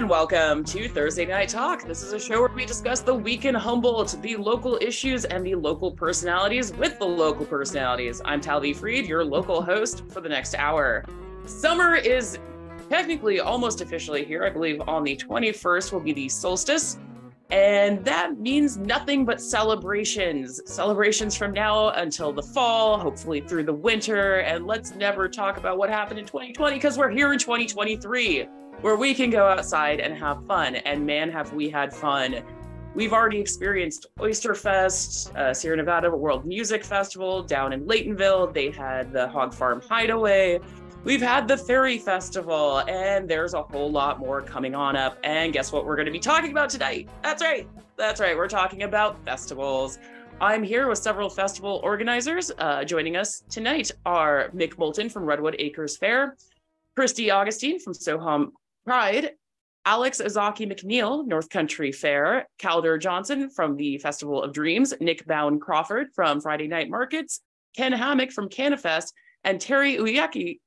Welcome to Thursday Night Talk. This is a show where we discuss the week in Humboldt, the local issues, and the local personalities with the local personalities. I'm Talvi Fried, your local host for the next hour. Summer is technically almost officially here. I believe on the 21st will be the solstice. And that means nothing but celebrations. Celebrations from now until the fall, hopefully through the winter. And let's never talk about what happened in 2020 because we're here in 2023. Where we can go outside and have fun. And man, have we had fun. We've already experienced Oyster Fest, Sierra Nevada World Music Festival down in Laytonville. They had the Hog Farm Hideaway. We've had the Ferry Festival, and there's a whole lot more coming on up. And guess what we're going to be talking about tonight? That's right. We're talking about festivals. I'm here with several festival organizers. Joining us tonight are Mick Moulton from Redwood Acres Fair, Christy Augustine from Soham Pride, Alex Azaki McNeil, North Country Fair, Calder Johnson from the Festival of Dreams, Nick Bowen Crawford from Friday Night Markets, Ken Hammock from Canifest, and Terry Uyeki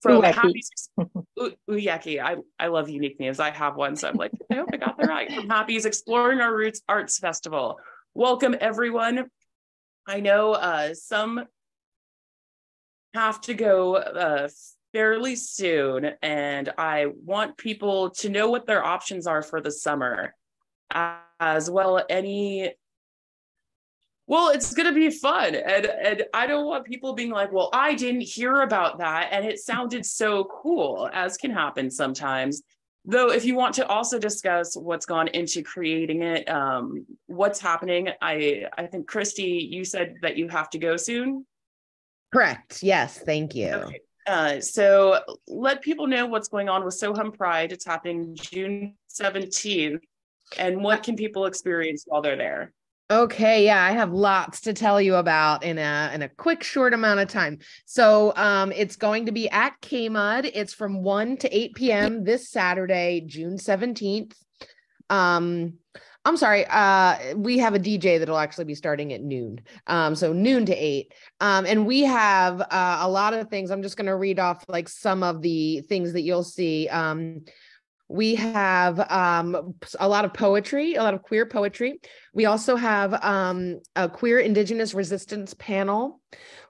from Happy's Uyeki. I love unique names. I have one, so I'm like, I hope I got that right. From Happy's Exploring Our Roots Arts Festival. Welcome, everyone. I know some have to go fairly soon, and I want people to know what their options are for the summer, as well. It's going to be fun, and I don't want people being like, well, I didn't hear about that and it sounded so cool, as can happen sometimes. Though if you want to also discuss what's gone into creating it, what's happening, I think Christy, you said that you have to go soon. Correct. Yes. Thank you. Okay. So let people know what's going on with Soham Pride. It's happening June 17th. And what can people experience while they're there? Okay, yeah, I have lots to tell you about in a quick, short amount of time. So it's going to be at K-Mud. It's from 1 to 8 p.m. this Saturday, June 17th. I'm sorry, we have a DJ that'll actually be starting at noon. So noon to 8. And we have a lot of things. I'm just going to read off like some of the things that you'll see. We have a lot of poetry, a lot of queer poetry. We also have a queer Indigenous resistance panel.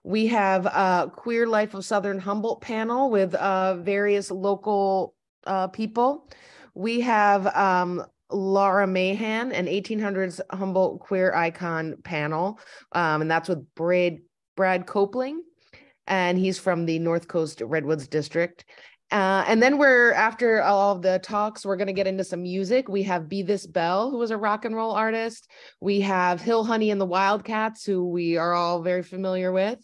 We have a queer Life of Southern Humboldt panel with various local people. We have Laura Mahan, an 1800s Humboldt queer icon panel. And that's with Brad Copeling. And he's from the North Coast Redwoods District. And then after all of the talks, we're going to get into some music. We have Be This Belle, who is a rock and roll artist. We have Hill Honey and the Wildcats, who we are all very familiar with.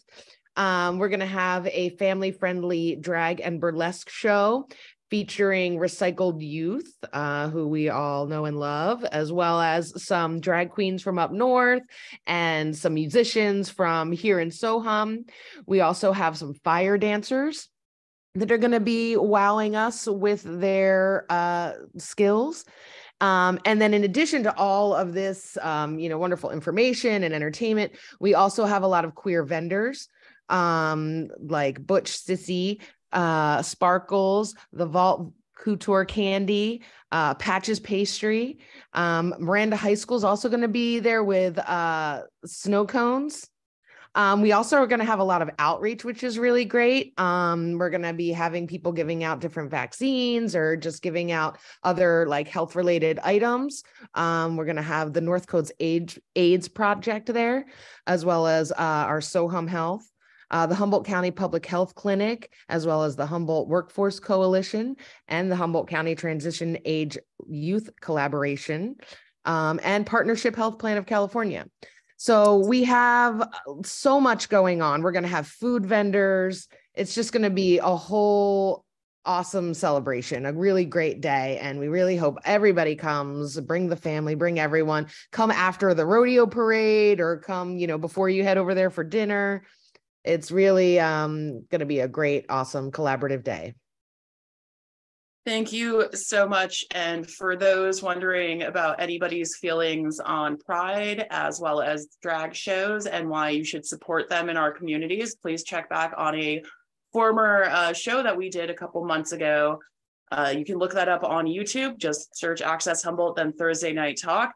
We're going to have a family-friendly drag and burlesque show featuring recycled youth, who we all know and love, as well as some drag queens from up north and some musicians from here in Soham. We also have some fire dancers that are going to be wowing us with their skills. And then in addition to all of this, wonderful information and entertainment, we also have a lot of queer vendors, like Butch Sissy, Sparkles, the Vault Couture Candy, Patches Pastry. Miranda High School is also going to be there with snow cones. We also are going to have a lot of outreach, which is really great. We're going to be having people giving out different vaccines or just giving out other like health related items. We're going to have the North Coast AIDS Project there, as well as our Soham Health. The Humboldt County Public Health Clinic, as well as the Humboldt Workforce Coalition and the Humboldt County Transition Age Youth Collaboration, and Partnership Health Plan of California. So we have so much going on. We're going to have food vendors. It's just going to be a whole awesome celebration, a really great day. And we really hope everybody comes, bring the family, bring everyone, come after the rodeo parade or come, before you head over there for dinner. It's really going to be a great, awesome collaborative day. Thank you so much. And for those wondering about anybody's feelings on Pride, as well as drag shows and why you should support them in our communities, please check back on a former show that we did a couple months ago. You can look that up on YouTube. Just search Access Humboldt, then Thursday Night Talk.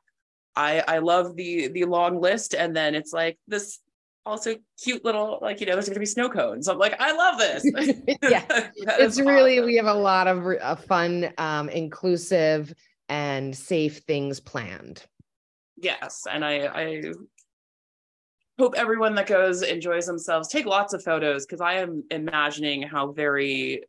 I love the long list. And then it's like this also cute little, there's going to be snow cones. I'm like, I love this. Yeah, it's really awesome. We have a lot of fun, inclusive and safe things planned. Yes. And I hope everyone that goes enjoys themselves. Take lots of photos, because I am imagining how very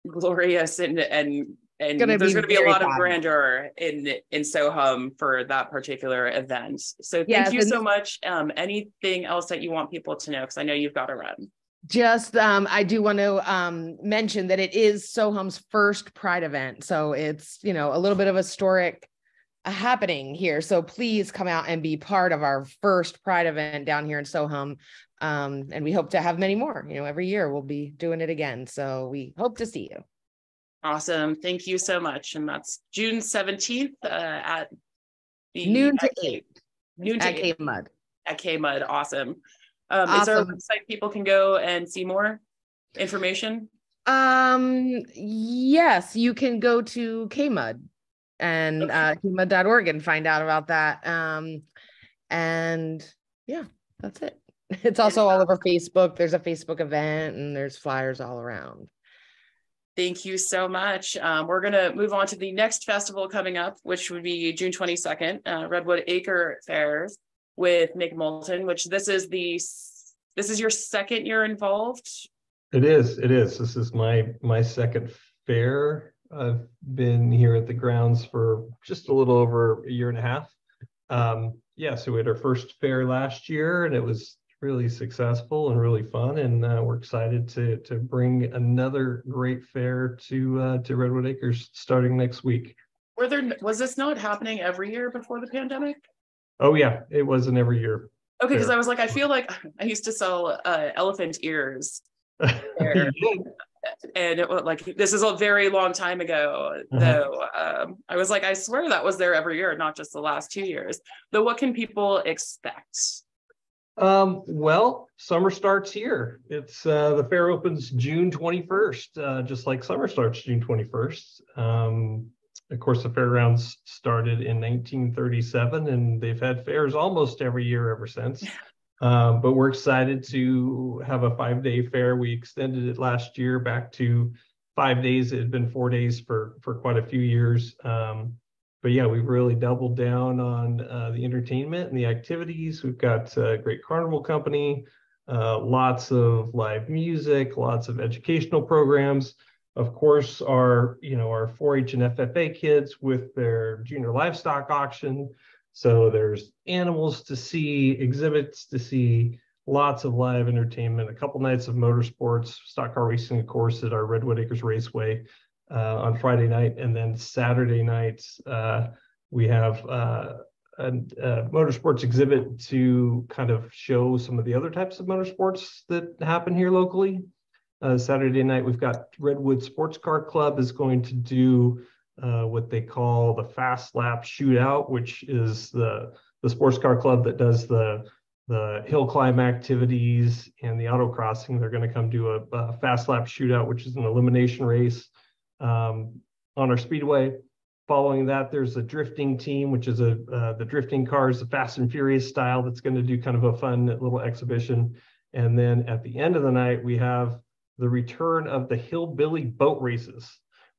glorious and there's going to be a lot of grandeur in Sohum for that particular event. So thank you so much. Anything else that you want people to know? Because I know you've got to run. Just, I do want to mention that it is Sohum's first Pride event. So it's, a little bit of a historic happening here. So please come out and be part of our first Pride event down here in Sohum. And we hope to have many more. Every year we'll be doing it again. So we hope to see you. Awesome. Thank you so much. And that's June 17th at noon to 8. Noon to at 8. K-Mud. At K-Mud. Awesome. Awesome. Is there a website people can go and see more information? Yes, you can go to K-Mud and kmud.org and find out about that. And yeah, that's it. It's also all over Facebook. There's a Facebook event and there's flyers all around. Thank you so much. We're going to move on to the next festival coming up, which would be June 22nd, Redwood Acre Fairs with Nick Moulton, which this is your second year involved? It is. This is my second fair. I've been here at the grounds for just a little over a year and a half. So we had our first fair last year, and it was really successful and really fun, and we're excited to bring another great fair to Redwood Acres starting next week. Was this not happening every year before the pandemic? Oh yeah, it wasn't every year. Okay, because I was like, I feel like I used to sell elephant ears there. And it was like, this is a very long time ago, though. I was like, I swear that was there every year, not just the last 2 years. Though, what can people expect? Well, summer starts here. It's the fair opens June 21st, just like summer starts June 21st. Of course, the fairgrounds started in 1937, and they've had fairs almost every year ever since. But we're excited to have a 5-day fair. We extended it last year back to 5 days. It had been 4 days for quite a few years. But yeah, we've really doubled down on the entertainment and the activities. We've got a great carnival company, lots of live music, lots of educational programs. Of course, our 4-H and FFA kids with their junior livestock auction. So there's animals to see, exhibits to see, lots of live entertainment, a couple nights of motorsports, stock car racing, of course, at our Redwood Acres Raceway on Friday night. And then Saturday nights, we have a motorsports exhibit to kind of show some of the other types of motorsports that happen here locally. Saturday night, we've got Redwood Sports Car Club is going to do what they call the Fast Lap Shootout, which is the sports car club that does the hill climb activities and the autocrossing. They're going to come do a Fast Lap Shootout, which is an elimination race on our speedway. Following that, there's a drifting team, which is the drifting cars, the Fast and Furious style, that's going to do kind of a fun little exhibition. And then at the end of the night, we have the return of the hillbilly boat races,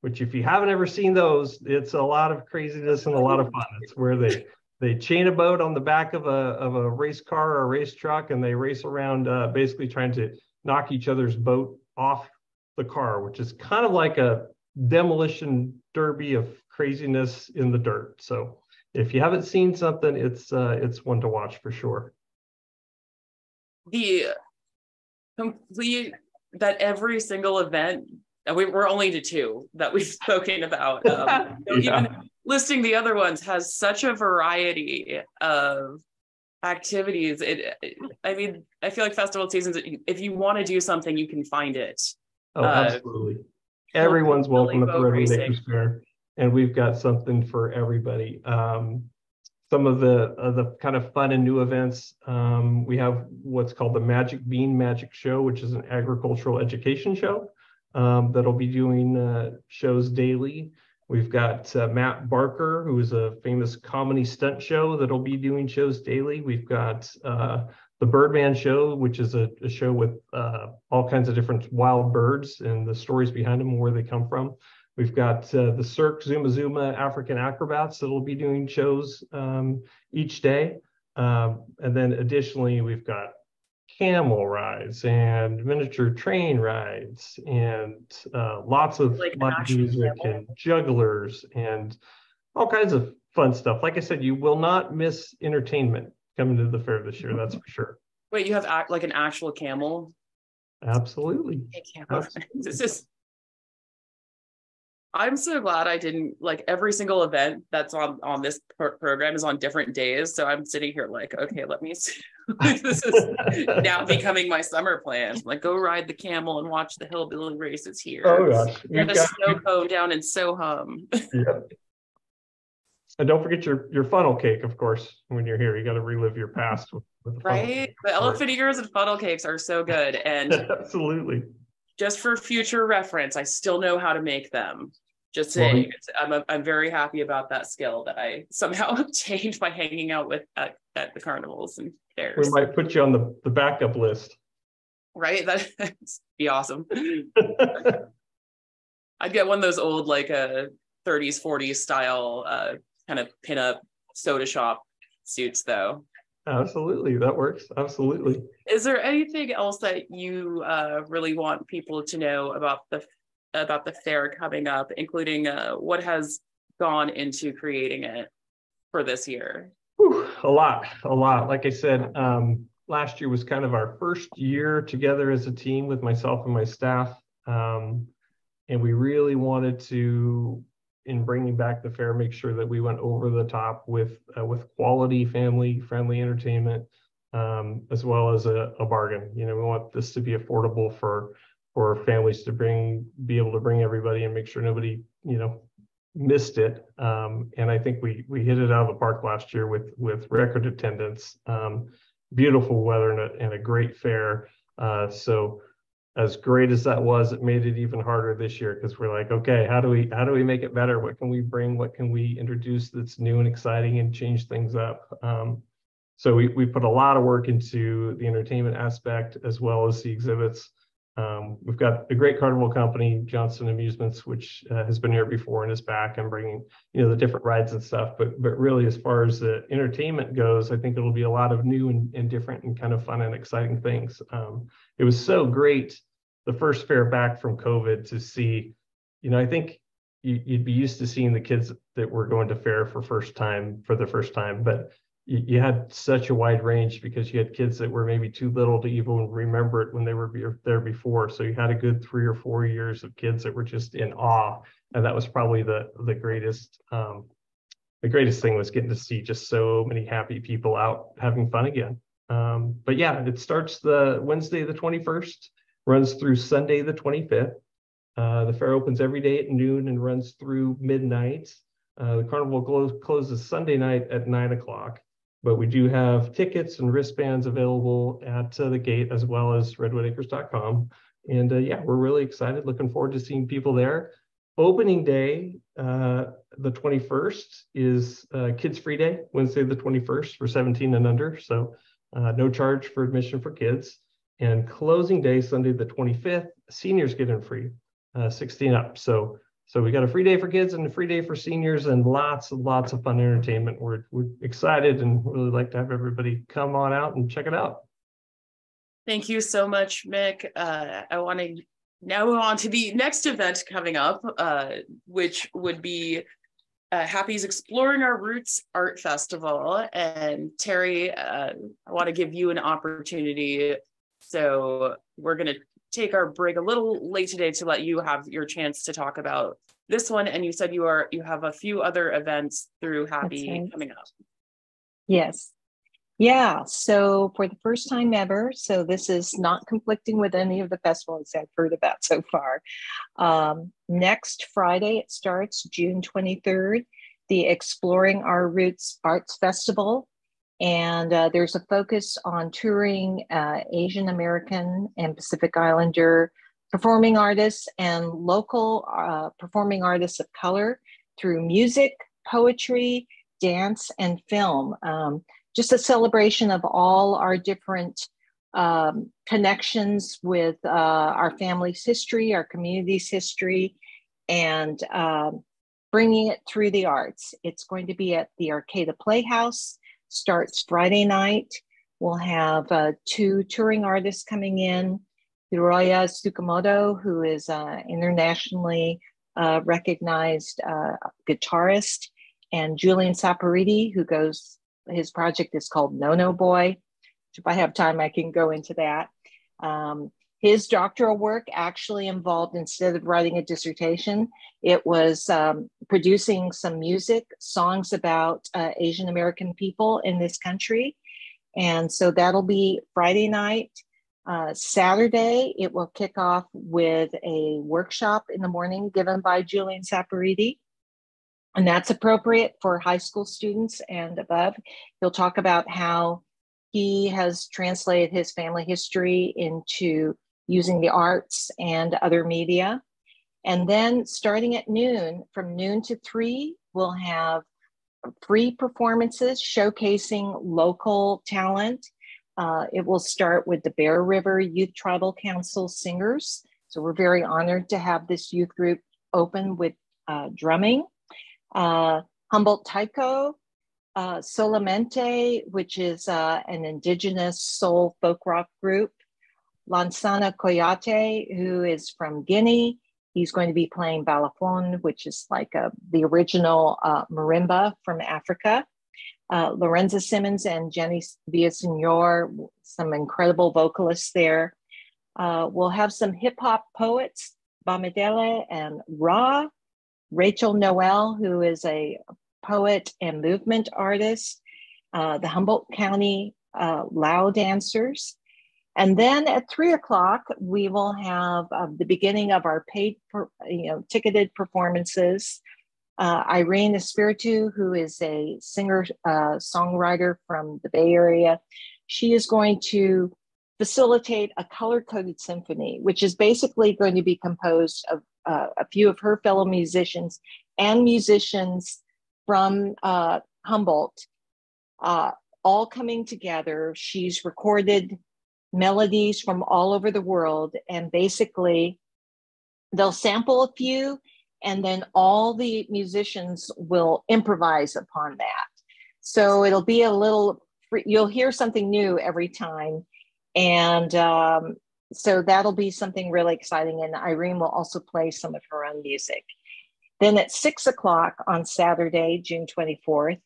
which if you haven't ever seen those, it's a lot of craziness and a lot of fun. It's where they chain a boat on the back of a race car or a race truck, and they race around basically trying to knock each other's boat off the car, which is kind of like a demolition derby of craziness in the dirt. So if you haven't seen something, it's one to watch for sure. The complete that every single event And we're only to two that we've spoken about. So even listing the other ones has such a variety of activities. I mean, I feel like festival seasons, if you want to do something, you can find it. Oh, absolutely. Everyone's welcome at the Redwood Acres Fair, and we've got something for everybody. Some of the kind of fun and new events, we have what's called the Magic Bean Magic Show, which is an agricultural education show that'll be doing shows daily. We've got Matt Barker, who is a famous comedy stunt show that'll be doing shows daily. We've got the Birdman Show, which is a show with all kinds of different wild birds and the stories behind them, where they come from. We've got the Cirque Zuma Zuma African Acrobats that will be doing shows each day. And then additionally, we've got camel rides and miniature train rides and lots of music and jugglers and all kinds of fun stuff. Like I said, you will not miss entertainment coming to the fair this year, that's for sure. Wait, you have like an actual camel? Absolutely. This is, I'm so glad I didn't, like, every single event that's on this program is on different days. So I'm sitting here like, okay, let me see. This is now becoming my summer plan. Like, go ride the camel and watch the hillbilly races here. Oh gosh. And a snow cone down in Soham. Yeah. And don't forget your funnel cake, of course, when you're here. You got to relive your past with the right. The elephant ears and funnel cakes are so good. And absolutely. Just for future reference, I still know how to make them. Just saying, I'm very happy about that skill that I somehow obtained by hanging out with at the carnivals and fairs. We might put you on the backup list. Right? That'd be awesome. I'd get one of those old, like, 30s, 40s style kind of pinup soda shop suits, though. Absolutely, that works. Absolutely. Is there anything else that you really want people to know about the fair coming up, including what has gone into creating it for this year? Whew, a lot. Like I said, last year was kind of our first year together as a team with myself and my staff. And we really wanted to, in bringing back the fair, make sure that we went over the top with quality family-friendly entertainment, as well as a bargain. You know, we want this to be affordable for families to be able to bring everybody and make sure nobody, you know, missed it. And I think we hit it out of the park last year with record attendance, beautiful weather and a great fair. So as great as that was, it made it even harder this year, because we're like, okay, how do we make it better? What can we bring? What can we introduce that's new and exciting and change things up? So we put a lot of work into the entertainment aspect as well as the exhibits. We've got a great carnival company, Johnson Amusements, which has been here before and is back and bringing, you know, the different rides and stuff. But really, as far as the entertainment goes, I think it'll be a lot of new and different and kind of fun and exciting things. It was so great the first fair back from COVID to see, you know, I think you'd be used to seeing the kids that were going to fair for the first time, but you had such a wide range because you had kids that were maybe too little to even remember it when they were there before. So you had a good 3 or 4 years of kids that were just in awe. And that was probably the greatest thing, was getting to see just so many happy people out having fun again. But yeah, it starts the Wednesday, the 21st, runs through Sunday, the 25th. The fair opens every day at noon and runs through midnight. The carnival closes Sunday night at 9 o'clock. But we do have tickets and wristbands available at the gate, as well as redwoodacres.com. And yeah, we're really excited, looking forward to seeing people there. Opening day, the 21st, is Kids Free Day, Wednesday the 21st, for 17 and under. So no charge for admission for kids. And closing day, Sunday the 25th, seniors get in free, 16 up. So we got a free day for kids and a free day for seniors, and lots of fun entertainment. We're excited and really like to have everybody come on out and check it out. Thank you so much, Mick. I want to now move on to the next event coming up, which would be Happy's Exploring Our Roots Art Festival. And Terry, I want to give you an opportunity. So we're going to take our break a little late today to let you have your chance to talk about this one. And you said you have a few other events through Happy coming up. Yes. Yeah. So for the first time ever, so this is not conflicting with any of the festivals I've heard about so far. Next Friday, it starts June 23rd, the Exploring Our Roots Arts Festival. And there's a focus on touring Asian American and Pacific Islander performing artists and local performing artists of color through music, poetry, dance, and film. Just a celebration of all our different connections with our family's history, our community's history, and bringing it through the arts. It's going to be at the Arcata Playhouse, starts Friday night. We'll have 2 touring artists coming in, Hiroya Tsukamoto, who is internationally recognized guitarist, and Julian Saporiti, his project is called No Boy. If I have time, I can go into that. His doctoral work actually involved, instead of writing a dissertation, it was producing some music, songs about Asian American people in this country. And so that'll be Friday night. Saturday, it will kick off with a workshop in the morning given by Julian Saporiti. And that's appropriate for high school students and above. He'll talk about how he has translated his family history into using the arts and other media. And then starting at noon, from noon to 3, we'll have free performances showcasing local talent. It will start with the Bear River Youth Tribal Council singers. So we're very honored to have this youth group open with drumming. Humboldt Taiko, Solamente, which is an indigenous soul folk rock group. Lansana Koyate, who is from Guinea. He's going to be playing balafon, which is like the original marimba from Africa. Lorenza Simmons and Jenny Villasenor, some incredible vocalists there. We'll have some hip hop poets, Bamidele and Ra. Rachel Noel, who is a poet and movement artist. The Humboldt County Lao dancers. And then at 3 o'clock, we will have the beginning of our paid, ticketed performances. Irene Espiritu, who is a singer, songwriter from the Bay Area, she is going to facilitate a color-coded symphony, which is basically going to be composed of a few of her fellow musicians and musicians from Humboldt, all coming together. She's recorded melodies from all over the world, and basically they'll sample a few and then all the musicians will improvise upon that. So it'll be a little, you'll hear something new every time. And so that'll be something really exciting. And Irene will also play some of her own music. Then at 6 o'clock on Saturday, June 24th,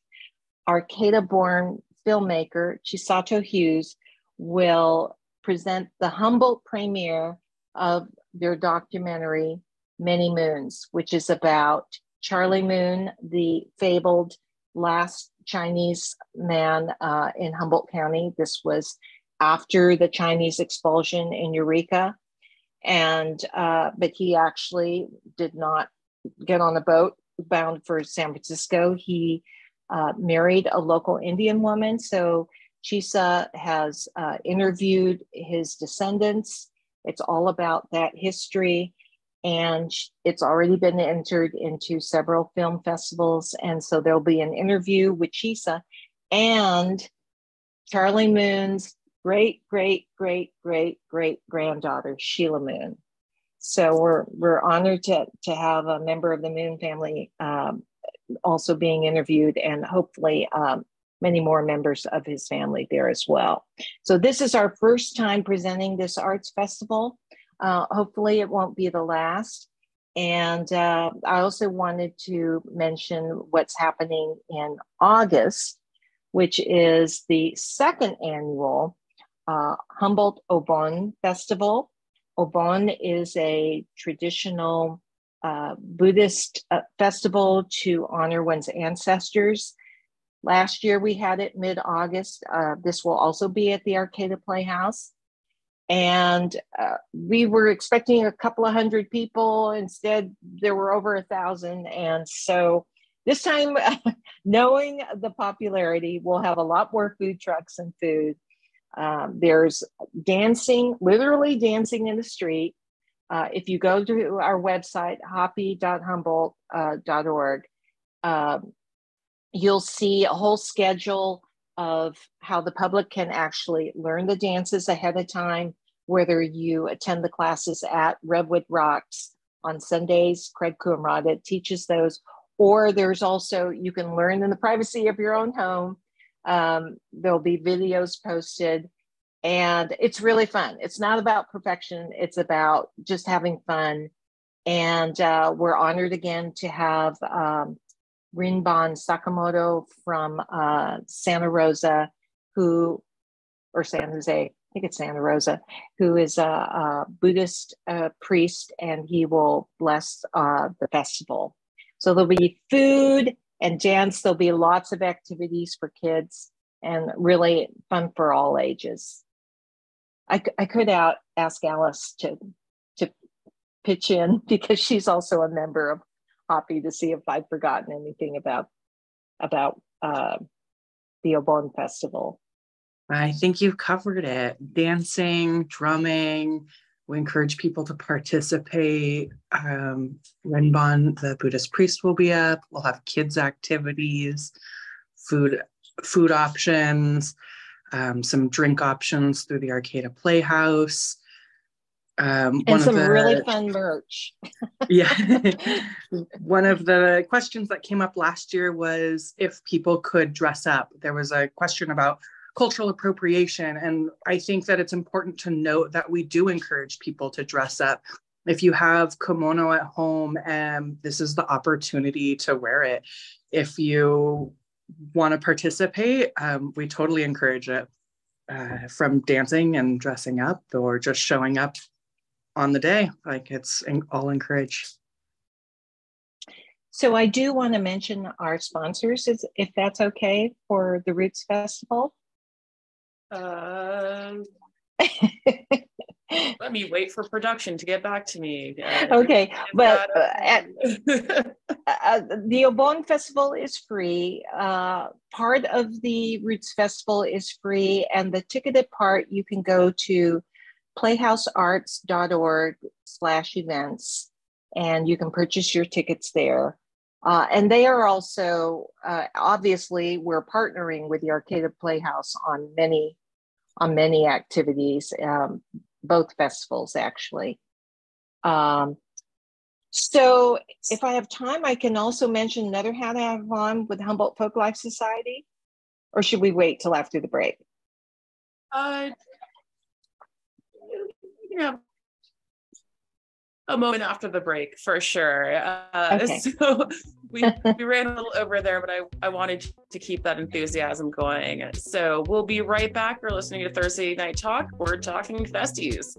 Arcata-born filmmaker Chisato Hughes will present the Humboldt premiere of their documentary, Many Moons, which is about Charlie Moon, the fabled last Chinese man in Humboldt County. This was after the Chinese expulsion in Eureka. And, but he actually did not get on a boat bound for San Francisco. He married a local Indian woman. So Chisa has interviewed his descendants. It's all about that history. And it's already been entered into several film festivals. And so there'll be an interview with Chisa and Charlie Moon's great granddaughter, Sheila Moon. So we're honored to have a member of the Moon family also being interviewed, and hopefully many more members of his family there as well. So this is our first time presenting this arts festival. Hopefully it won't be the last. And I also wanted to mention what's happening in August, which is the second annual Humboldt Obon Festival. Obon is a traditional Buddhist festival to honor one's ancestors. Last year we had it mid-August. This will also be at the Arcata Playhouse. And we were expecting a couple of hundred people. Instead, there were over 1,000. And so this time, knowing the popularity, we'll have a lot more food trucks and food. There's dancing, literally dancing in the street. If you go to our website, hoppy.humboldt.org, you'll see a whole schedule of how the public can actually learn the dances ahead of time, whether you attend the classes at Redwood Rocks on Sundays. Craig Kuamrada teaches those, or there's also, you can learn in the privacy of your own home. There'll be videos posted, and it's really fun. It's not about perfection. It's about just having fun. And we're honored again to have Rinban Sakamoto from Santa Rosa, or San Jose, I think it's Santa Rosa, who is a Buddhist priest, and he will bless the festival. So there'll be food and dance. There'll be lots of activities for kids, and really fun for all ages. I could ask Alice to pitch in, because she's also a member of Hoppy, to see if I've forgotten anything about the Obon Festival. I think you've covered it. Dancing, drumming. We encourage people to participate. Renbon, the Buddhist priest, will be up. We'll have kids' activities, food options, some drink options through the Arcata Playhouse. And some really fun merch. Yeah. One of the questions that came up last year was if people could dress up. There was a question about cultural appropriation, and I think that it's important to note that we do encourage people to dress up. If you have kimono at home, this is the opportunity to wear it. If you want to participate, we totally encourage it, from dancing and dressing up, or just showing up on the day. Like, it's all encouraged. So I do want to mention our sponsors, if that's okay, for the Roots Festival. Let me wait for production to get back to me. Okay, but the Obon Festival is free. Part of the Roots Festival is free, and the ticketed part, you can go to playhousearts.org/events, and you can purchase your tickets there. And they are also, obviously, we're partnering with the Arcata Playhouse on many activities, both festivals, actually. So if I have time, I can also mention another hat I have on with Humboldt Folklife Society, or should we wait till after the break? Yeah, a moment after the break for sure. Okay. So we ran a little over there, but I wanted to keep that enthusiasm going. So we'll be right back. You're listening to Thursday Night Talk. We're talking festies.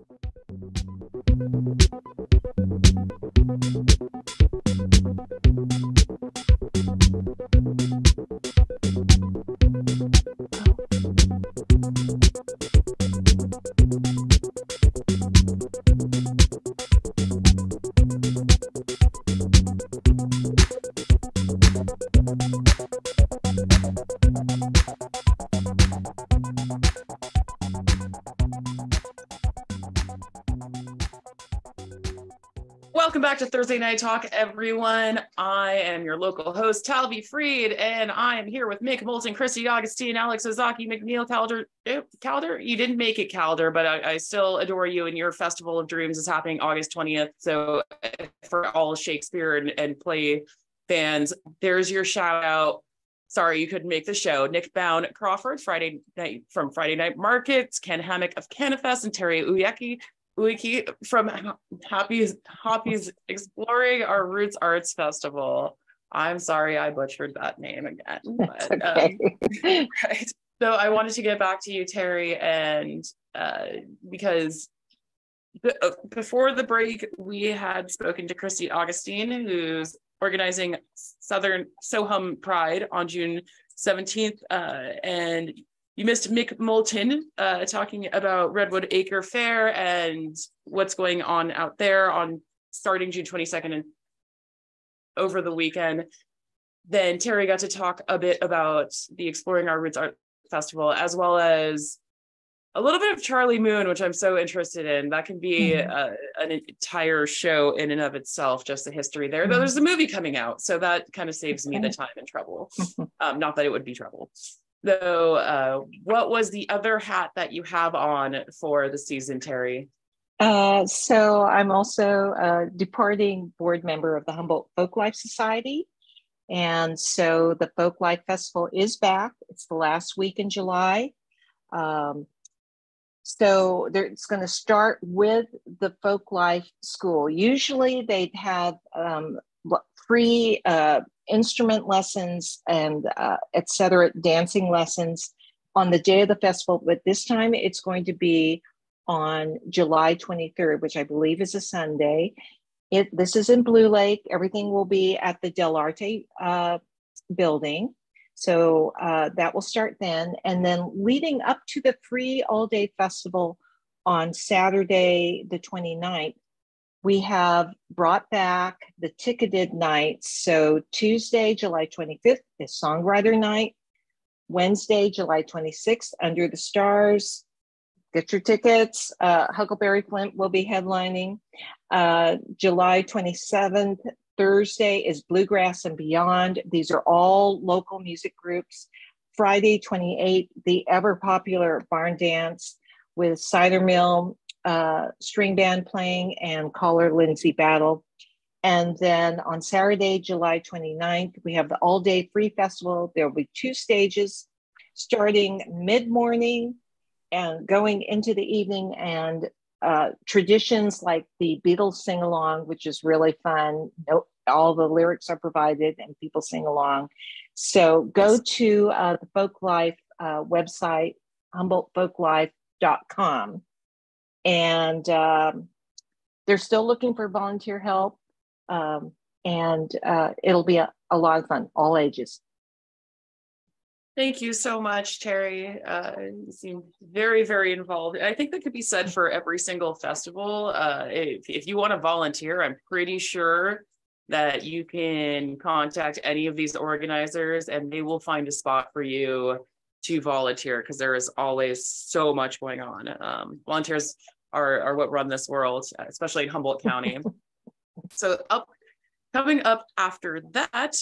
Welcome back to Thursday Night Talk, everyone. I am your local host, Talvi Fried, and I am here with Mick Moulton, Christy Augustine, Alex Ozaki, McNeil Calder. Calder? You didn't make it, Calder, but I still adore you, and your Festival of Dreams is happening August 20th. So for all Shakespeare and play fans, there's your shout out. Sorry you couldn't make the show. Nick Bound Crawford, Friday night from Friday Night Markets, Ken Hammock of Canifest, and Terry Ueki from Hoppy's Exploring Our Roots Arts Festival. I'm sorry I butchered that name again. But, okay. Right. So I wanted to get back to you, Terry, and because before the break, we had spoken to Christy Augustine, who's organizing Southern Sohum Pride on June 17th. And you missed Mick Moulton talking about Redwood Acre Fair and what's going on out there on starting June 22nd and over the weekend. Then Terry got to talk a bit about the Exploring Our Roots Art Festival, as well as a little bit of Charlie Moon, which I'm so interested in. That can be an entire show in and of itself, just the history there. Though there's a movie coming out, so that kind of saves me the time and trouble. Not that it would be trouble. Though, what was the other hat that you have on for the season, Terry? So I'm also a departing board member of the Humboldt Folklife Society. And so the Folklife Festival is back. It's the last week in July. So it's going to start with the Folklife School. Usually they'd have free instrument lessons and et cetera, dancing lessons on the day of the festival. But this time it's going to be on July 23rd, which I believe is a Sunday. This is in Blue Lake. Everything will be at the Del Arte building. So that will start then. And then leading up to the free all-day festival on Saturday, the 29th, we have brought back the ticketed nights. So Tuesday, July 25th is Songwriter Night. Wednesday, July 26th, Under the Stars. Get your tickets. Huckleberry Flint will be headlining. July 27th, Thursday is Bluegrass and Beyond. These are all local music groups. Friday 28th, the ever popular Barn Dance with Cider Mill string band playing and caller Lindsay Battle. And then on Saturday, July 29th, we have the all-day free festival. There will be 2 stages starting mid-morning and going into the evening, and traditions like the Beatles sing-along, which is really fun. All the lyrics are provided and people sing along. So go to the Folklife website, HumboldtFolklife.com. And they're still looking for volunteer help. And it'll be a lot of fun, all ages. Thank you so much, Terry. You seem very, very involved. I think that could be said for every single festival. If you want to volunteer, I'm pretty sure that you can contact any of these organizers and they will find a spot for you to volunteer, because there is always so much going on. Volunteers are what run this world, especially in Humboldt County. So coming up after that,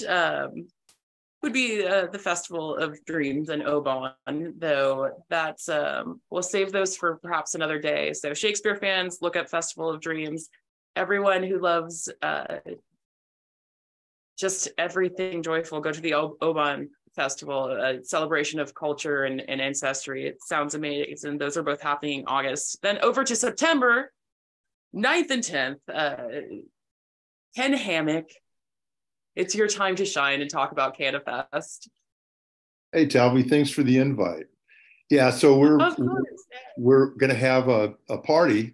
would be the Festival of Dreams in Oban, though that's, we'll save those for perhaps another day. So Shakespeare fans, look up Festival of Dreams. Everyone who loves just everything joyful, go to the Oban Festival, a celebration of culture and ancestry. It sounds amazing. Those are both happening in August. Then over to September 9th and 10th, Ken Hammock. It's your time to shine and talk about CannaFest. Hey, Talvi, thanks for the invite. Yeah, so we're going to have a party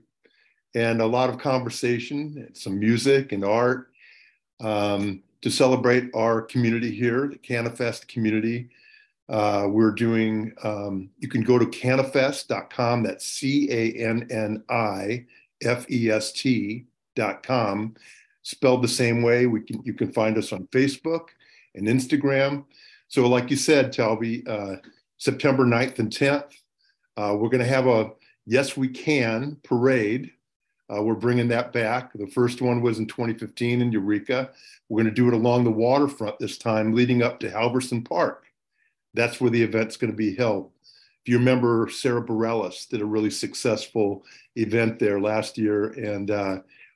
and a lot of conversation, and some music and art to celebrate our community here, the CannaFest community. We're doing, you can go to cannafest.com, that's CANNIFEST.com. Spelled the same way. You can find us on Facebook and Instagram. So like you said, Talvi, September 9th and 10th, we're going to have a Yes We Can parade. We're bringing that back. The first one was in 2015 in Eureka. We're going to do it along the waterfront this time, leading up to Halverson Park. That's where the event's going to be held. If you remember, Sarah Bareilles did a really successful event there last year, and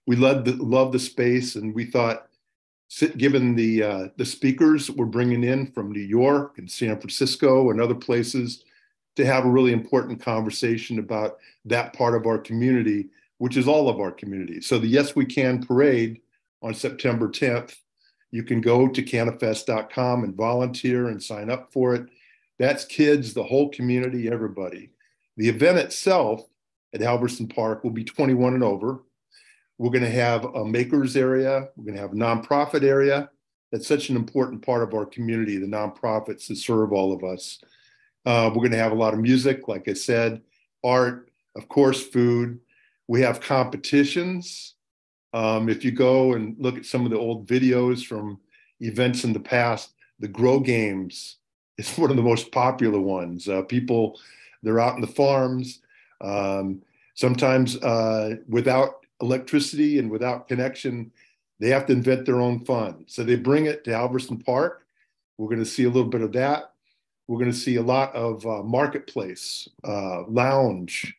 we love the space, and we thought, given the speakers we're bringing in from New York and San Francisco and other places, to have a really important conversation about that part of our community, which is all of our community. So the Yes We Can parade on September 10th, you can go to cannafest.com and volunteer and sign up for it. That's kids, the whole community, everybody. The event itself, at Halverson Park will be 21 and over. We're going to have a makers area. We're going to have a nonprofit area. That's such an important part of our community, the nonprofits that serve all of us. We're going to have a lot of music, like I said, art, of course, food. We have competitions. If you go and look at some of the old videos from events in the past, the Grow Games is one of the most popular ones. People, they're out in the farms, sometimes without electricity and without connection, they have to invent their own fun. So they bring it to Halverson Park. We're going to see a little bit of that. We're going to see a lot of marketplace, lounge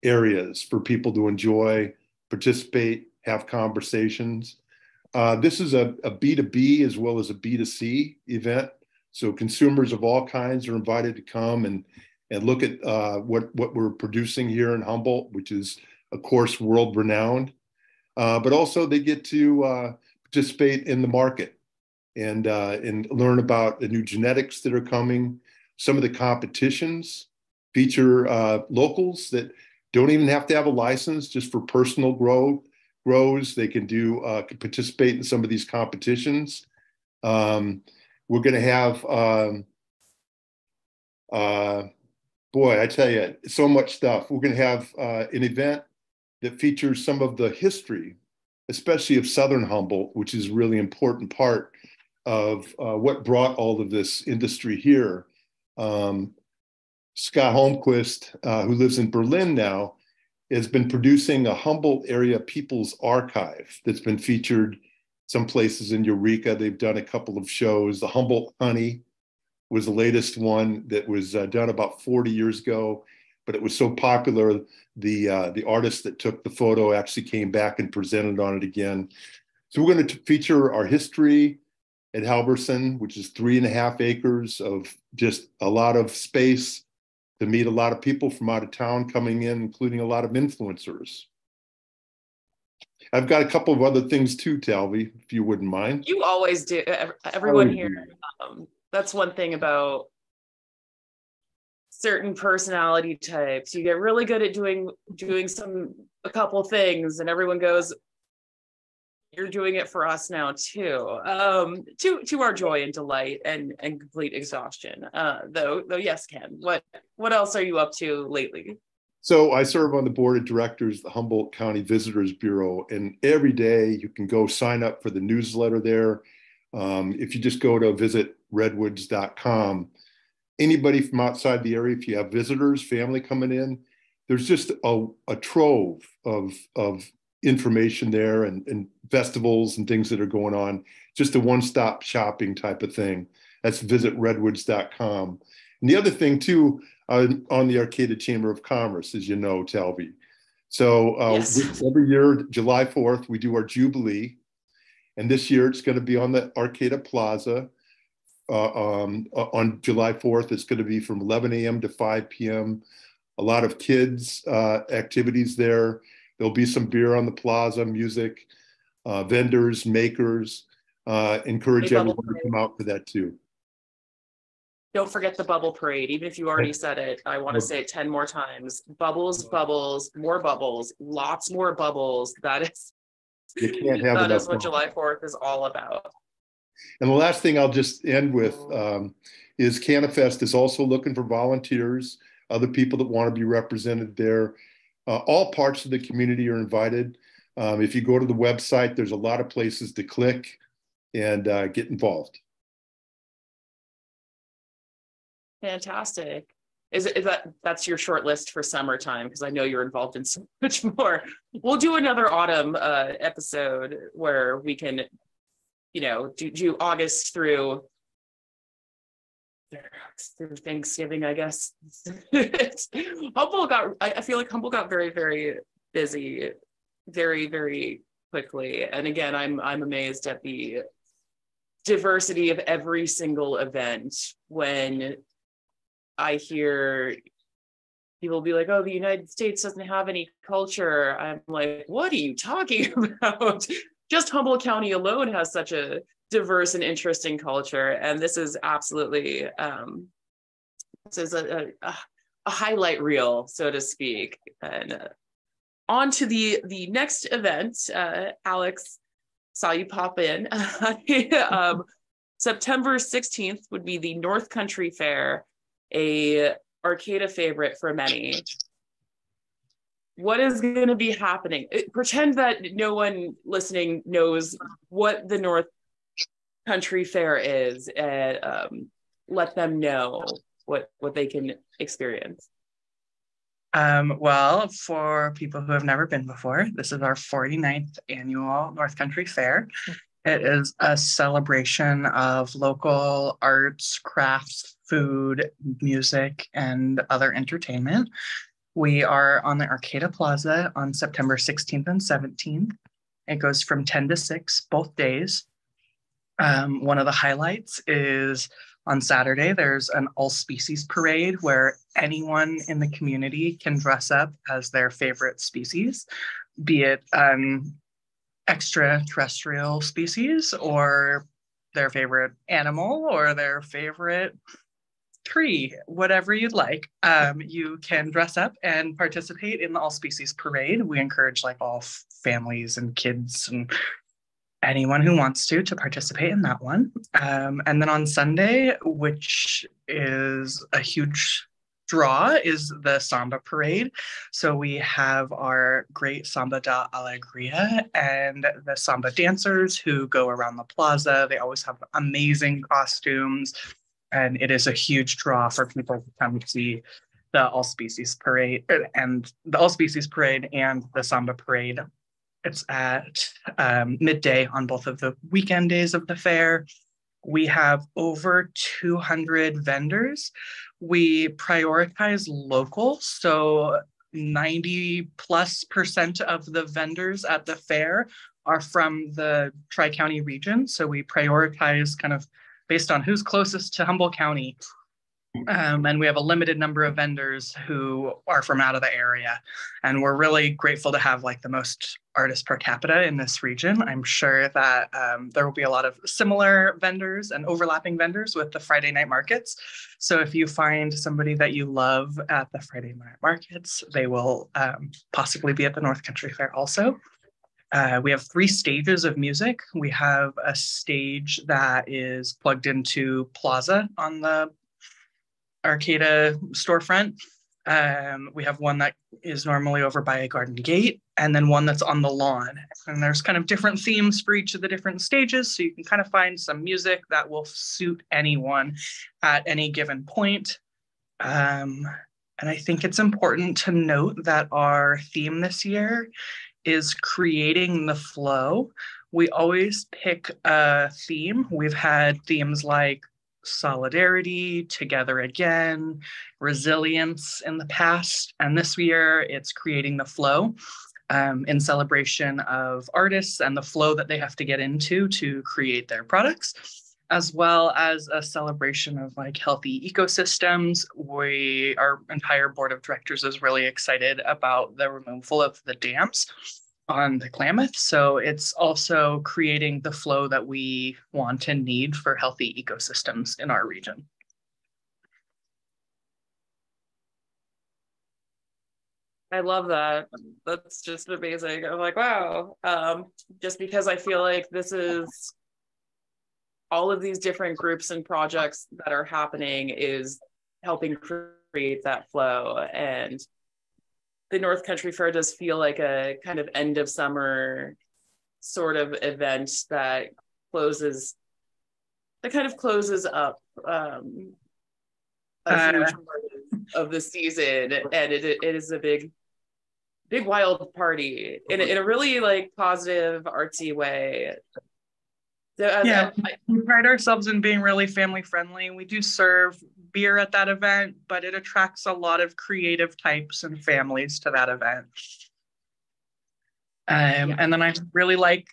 areas for people to enjoy, participate, have conversations. This is a B2B as well as a B2C event. So consumers of all kinds are invited to come and look at what we're producing here in Humboldt, which is, of course, world renowned. But also they get to participate in the market and learn about the new genetics that are coming. Some of the competitions feature locals that don't even have to have a license, just for personal grows. They can participate in some of these competitions. We're going to have, boy, I tell you, so much stuff. We're going to have an event that features some of the history, especially of Southern Humboldt, which is a really important part of what brought all of this industry here. Scott Holmquist, who lives in Berlin now, has been producing a Humboldt area people's archive that's been featured some places in Eureka. They've done a couple of shows. The Humboldt Honey was the latest one that was done about 40 years ago, but it was so popular, the artist that took the photo actually came back and presented on it again. So we're going to feature our history at Halverson, which is 3.5 acres of just a lot of space to meet a lot of people from out of town coming in, including a lot of influencers. I've got a couple of other things too, Talvi, if you wouldn't mind. You always do. Everyone here, that's one thing about certain personality types. You get really good at doing a couple things, and everyone goes, "You're doing it for us now too," to our joy and delight and complete exhaustion. Though yes, Ken, what else are you up to lately? So I serve on the board of directors of the Humboldt County Visitors Bureau, and every day you can go sign up for the newsletter there. If you just go to visitredwoods.com, anybody from outside the area, if you have visitors, family coming in, there's just a trove of information there and festivals and things that are going on. Just a one-stop shopping type of thing. That's visitredwoods.com. And the other thing too, on the Arcata Chamber of Commerce, as you know, Talvi. So Yes. Every year, July 4th, we do our Jubilee. And this year it's going to be on the Arcata Plaza. On July 4th, it's going to be from 11 a.m. to 5 p.m. A lot of kids activities there. There'll be some beer on the plaza, music, vendors, makers. Encourage everyone to come out for that too. Don't forget the bubble parade. Even if you already said it, I want to say it 10 more times. Bubbles, bubbles, more bubbles, lots more bubbles. That is what July 4th is all about. And the last thing I'll just end with is CannaFest is also looking for volunteers, other people that want to be represented there. All parts of the community are invited. If you go to the website, there's a lot of places to click and get involved. Fantastic. Is that's your short list for summertime? Because I know you're involved in so much more. We'll do another autumn episode where we can, do August through Thanksgiving, I guess. I feel like Humboldt got very, very busy, very, very quickly. And again, I'm amazed at the diversity of every single event. When I hear people be like, "Oh, the United States doesn't have any culture," I'm like, what are you talking about? Just Humboldt County alone has such a diverse and interesting culture. And this is absolutely, this is a highlight reel, so to speak. And on to the next event. Alex, saw you pop in. September 16th would be the North Country Fair, a Arcata favorite for many. What is going to be happening? Pretend that no one listening knows what the North Country Fair is, and let them know what they can experience. Well, for people who have never been before, this is our 49th annual North Country Fair. It is a celebration of local arts, crafts, food, music, and other entertainment. We are on the Arcata Plaza on September 16th and 17th. It goes from 10 to 6 both days. One of the highlights is on Saturday, there's an all-species parade where anyone in the community can dress up as their favorite species, be it extraterrestrial species or their favorite animal or their favorite tree, whatever you'd like. You can dress up and participate in the all species parade. We encourage like all families and kids and anyone who wants to participate in that one. And then on Sunday, which is a huge draw, is the Samba Parade. So we have our great Samba da Alegria and the Samba dancers who go around the plaza. They always have amazing costumes. And it is a huge draw for people to come see the All Species Parade and the Samba Parade. It's at midday on both of the weekend days of the fair. We have over 200 vendors. We prioritize local, so 90+% of the vendors at the fair are from the Tri-County region. So we prioritize kind of based on who's closest to Humboldt County. And we have a limited number of vendors who are from out of the area. And we're really grateful to have like the most artists per capita in this region. I'm sure that there will be a lot of similar vendors and overlapping vendors with the Friday night markets. So if you find somebody that you love at the Friday night markets, they will possibly be at the North Country Fair also. We have 3 stages of music. We have a stage that is plugged into Plaza on the Arcata storefront. We have one that is normally over by a garden gate, and then one that's on the lawn. And there's kind of different themes for each of the different stages, so you can kind of find some music that will suit anyone at any given point. And I think it's important to note that our theme this year is creating the flow. We always pick a theme. We've had themes like solidarity, together again, resilience in the past. And this year it's creating the flow in celebration of artists and the flow that they have to get into to create their products, as well as a celebration of like healthy ecosystems. Our entire board of directors is really excited about the removal of the dams on the Klamath. So it's also creating the flow that we want and need for healthy ecosystems in our region. I love that. That's just amazing. I'm like, wow. Just because I feel like this is all of these different groups and projects that are happening is helping create that flow. And the North Country Fair does feel like a kind of end of summer sort of event that closes up a huge part of the season. And it is a big wild party in a really like positive artsy way. So, we pride ourselves in being really family friendly. We do serve beer at that event, but it attracts a lot of creative types and families to that event. And then I really like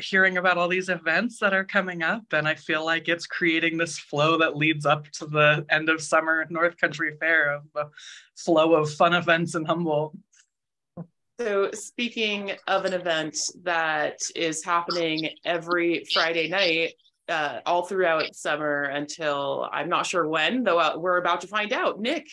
hearing about all these events that are coming up, and I feel like it's creating this flow that leads up to the end of summer North Country Fair, of the flow of fun events in Humboldt. So speaking of an event that is happening every Friday night, all throughout summer until I'm not sure when, though we're about to find out. Nick,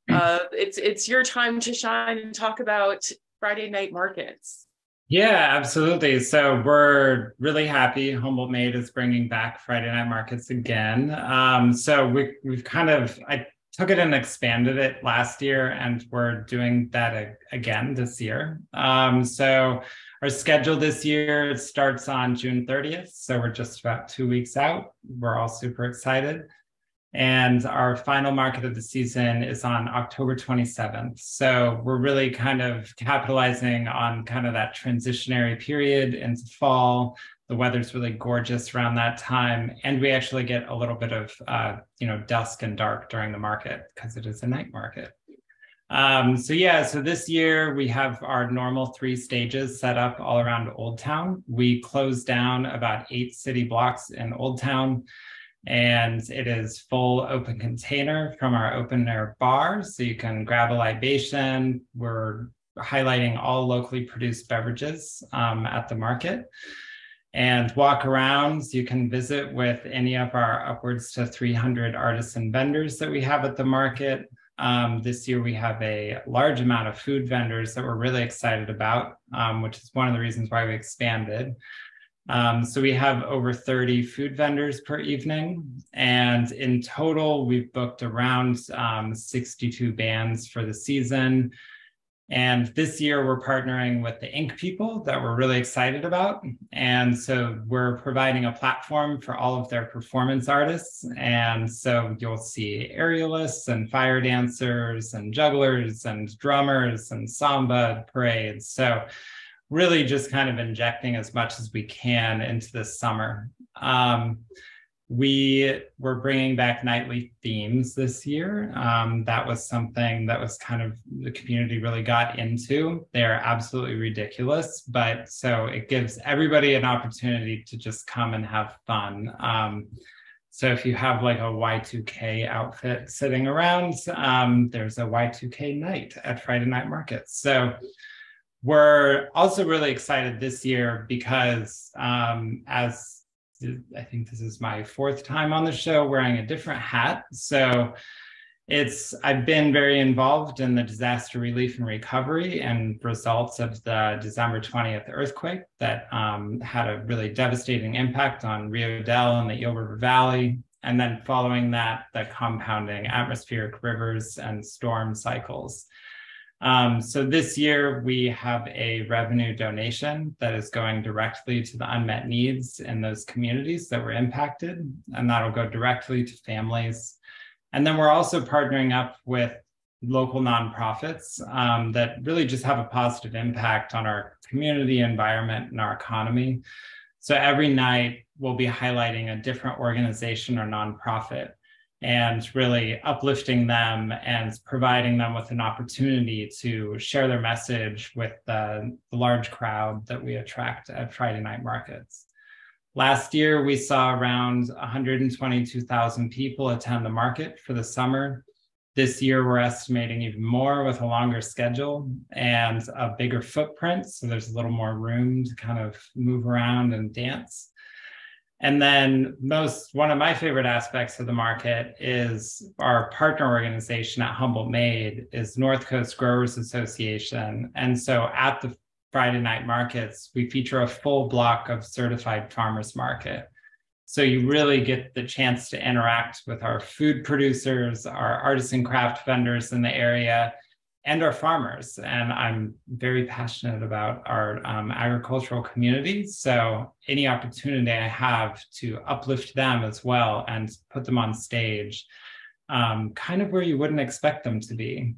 it's your time to shine and talk about Friday night markets? Yeah, absolutely. So we're really happy Humboldt Made is bringing back Friday night markets again. So we've kind of, I took it and expanded it last year, and we're doing that again this year. So our schedule this year starts on June 30th. So we're just about 2 weeks out. We're all super excited. And our final market of the season is on October 27th. So we're really kind of capitalizing on kind of that transitionary period into fall. The weather's really gorgeous around that time. And we actually get a little bit of, dusk and dark during the market because it is a night market. So this year we have our normal 3 stages set up all around Old Town. We closed down about 8 city blocks in Old Town. And it is full open container from our open air bar. So you can grab a libation. We're highlighting all locally produced beverages at the market and walk around. You can visit with any of our upwards to 300 artisan vendors that we have at the market. This year we have a large amount of food vendors that we're really excited about, which is one of the reasons why we expanded. So we have over 30 food vendors per evening, and in total, we've booked around 62 bands for the season. And this year, we're partnering with the Ink People that we're really excited about. And so we're providing a platform for all of their performance artists. And so you'll see aerialists and fire dancers and jugglers and drummers and samba parades. So really just kind of injecting as much as we can into this summer. We were bringing back nightly themes this year. That was something that was kind of the community really got into. They're absolutely ridiculous, but so it gives everybody an opportunity to just come and have fun. So if you have like a Y2K outfit sitting around, there's a Y2K night at Friday night markets. So we're also really excited this year because as I think this is my 4th time on the show wearing a different hat. So I've been very involved in the disaster relief and recovery and results of the December 20th earthquake that had a really devastating impact on Rio Dell and the Eel River Valley. And then following that, the compounding atmospheric rivers and storm cycles. So this year we have a revenue donation that is going directly to the unmet needs in those communities that were impacted, and that'll go directly to families. And then we're also partnering up with local nonprofits that really just have a positive impact on our community, environment, and our economy. So every night we'll be highlighting a different organization or nonprofit and really uplifting them and providing them with an opportunity to share their message with the large crowd that we attract at Friday night markets. Last year, we saw around 122,000 people attend the market for the summer. This year, we're estimating even more with a longer schedule and a bigger footprint. So there's a little more room to kind of move around and dance. And then one of my favorite aspects of the market is our partner organization at Humboldt Made is North Coast Growers Association. And so at the Friday night markets, we feature a full block of certified farmers market. So you really get the chance to interact with our food producers, our artisan craft vendors in the area, and our farmers. And I'm very passionate about our agricultural community. So any opportunity I have to uplift them as well and put them on stage, kind of where you wouldn't expect them to be,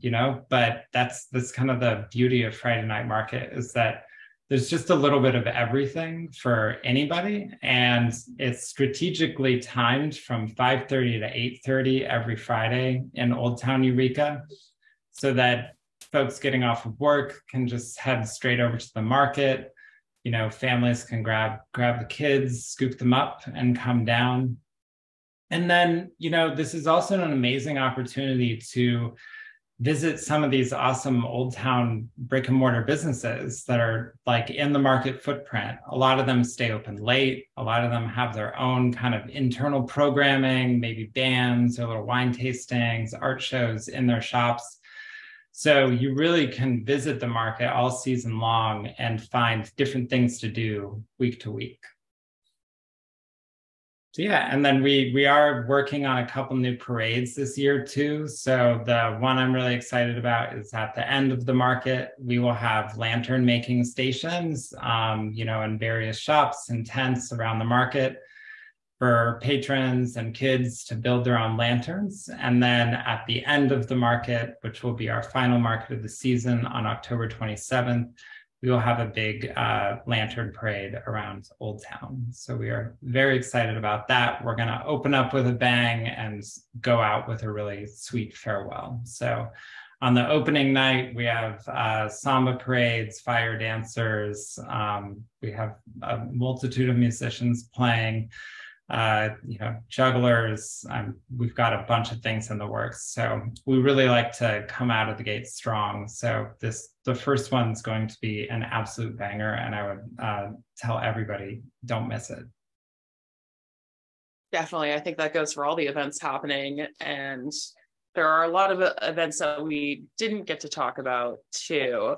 but that's kind of the beauty of Friday night market is that there's just a little bit of everything for anybody. And it's strategically timed from 5:30 to 8:30 every Friday in Old Town Eureka, so that folks getting off of work can just head straight over to the market. Families can grab the kids, scoop them up and come down. And then, this is also an amazing opportunity to visit some of these awesome Old Town brick and mortar businesses that are like in the market footprint. A lot of them stay open late. A lot of them have their own kind of internal programming, maybe bands or little wine tastings, art shows in their shops. So you really can visit the market all season long and find different things to do week to week. So yeah, and then we are working on a couple new parades this year too. So the one I'm really excited about is at the end of the market, we will have lantern making stations, in various shops and tents around the market for patrons and kids to build their own lanterns. And then at the end of the market, which will be our final market of the season on October 27th, we will have a big lantern parade around Old Town. So we are very excited about that. We're going to open up with a bang and go out with a really sweet farewell. So on the opening night, we have samba parades, fire dancers. We have a multitude of musicians playing, jugglers. We've got a bunch of things in the works. So we really like to come out of the gate strong. So the first one's going to be an absolute banger, and I would tell everybody, don't miss it. Definitely. I think that goes for all the events happening. And there are a lot of events that we didn't get to talk about too,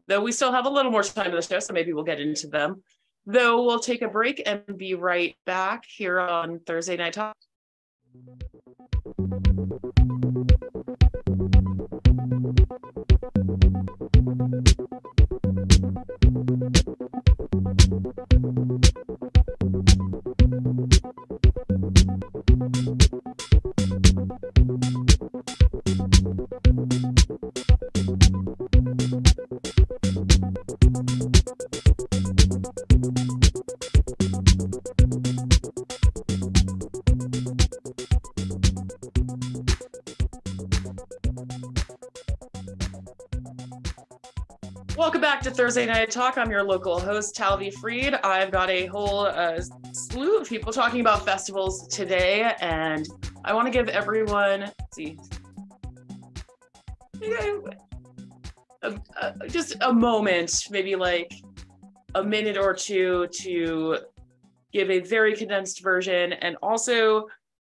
though we still have a little more time in the show, so maybe we'll get into them. Though we'll take a break and be right back here on Thursday Night Talk. Welcome back to Thursday Night Talk. I'm your local host, Talvi Fried. I've got a whole slew of people talking about festivals today, and I want to give everyone, just a moment, maybe like a minute or two, to give a very condensed version, and also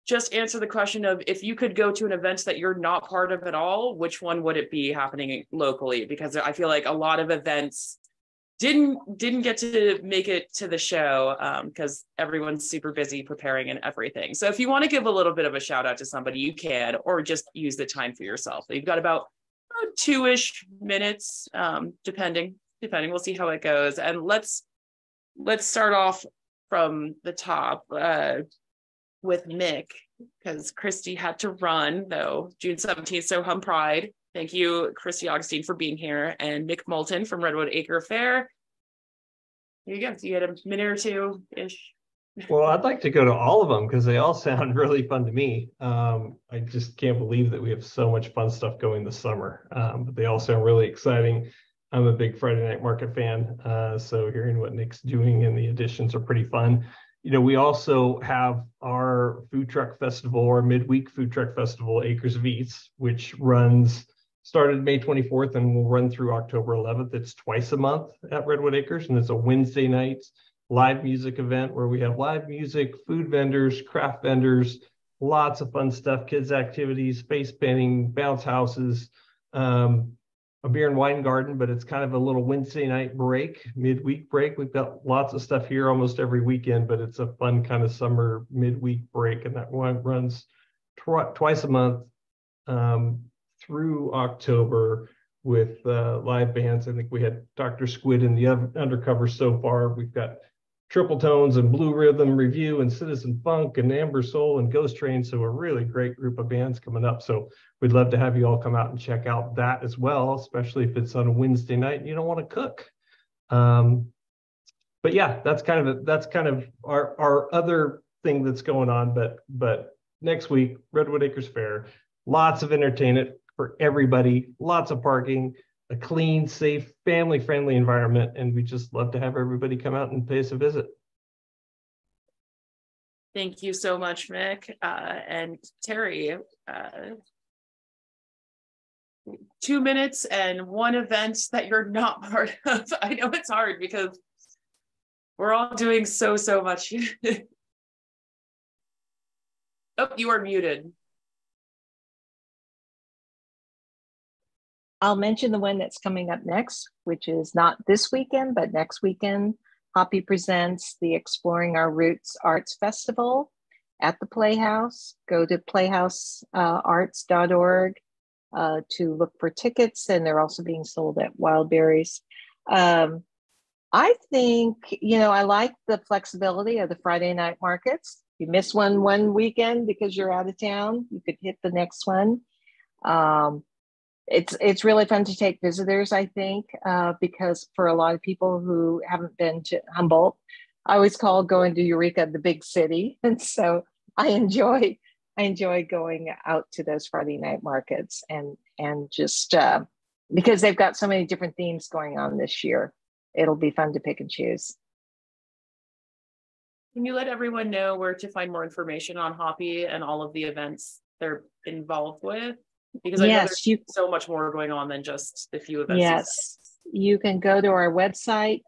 just answer the question of, if you could go to an event that you're not part of at all, which one would it be happening locally? Because I feel like a lot of events didn't get to make it to the show because everyone's super busy preparing and everything. So if you want to give a little bit of a shout out to somebody, you can, or just use the time for yourself. You've got about 2-ish minutes, depending. We'll see how it goes. And let's start off from the top. With Mick, because Christy had to run, though, June 17th, so Hum Pride. Thank you, Christy Augustine, for being here, and Mick Moulton from Redwood Acre Fair. Here you go. So you had a minute or two-ish. Well, I'd like to go to all of them because they all sound really fun to me. I just can't believe that we have so much fun stuff going this summer, but they all sound really exciting. I'm a big Friday Night Market fan, so hearing what Nick's doing and the additions are pretty fun. We also have our food truck festival, or midweek food truck festival, Acres of Eats, which started May 24th and will run through October 11th. It's twice a month at Redwood Acres, and it's a Wednesday night live music event where we have live music, food vendors, craft vendors, lots of fun stuff, kids activities, face painting, bounce houses, a beer and wine garden, but it's kind of a little Wednesday night break, midweek break. We've got lots of stuff here almost every weekend, but it's a fun kind of summer midweek break. And that one runs twice a month through October with live bands. I think we had Dr. Squid in the Undercover so far. We've got Triple Tones and Blue Rhythm Review and Citizen Funk and Amber Soul and Ghost Train. So a really great group of bands coming up. So we'd love to have you all come out and check out that as well, especially if it's on a Wednesday night and you don't want to cook. But yeah, that's kind of our other thing that's going on. But next week, Redwood Acres Fair, lots of entertainment for everybody, lots of parking, a clean, safe, family-friendly environment, and we just love to have everybody come out and pay us a visit. Thank you so much, Mick. And Terry, 2 minutes and one event that you're not part of. I know it's hard because we're all doing so much. Oh, you are muted. I'll mention the one that's coming up next, which is not this weekend, but next weekend. Hoppy presents the Exploring Our Roots Arts Festival at the Playhouse. Go to playhousearts.org to look for tickets, and they're also being sold at Wildberries. I think, I like the flexibility of the Friday night markets. You miss one weekend because you're out of town, you could hit the next one. It's really fun to take visitors, I think, because for a lot of people who haven't been to Humboldt, I always call going to Eureka the big city. And so I enjoy going out to those Friday night markets and just because they've got so many different themes going on this year. It'll be fun to pick and choose. Can you let everyone know where to find more information on Hoppy and all of the events they're involved with? Because I know there's so much more going on than just the few events. Yes, you can go to our website,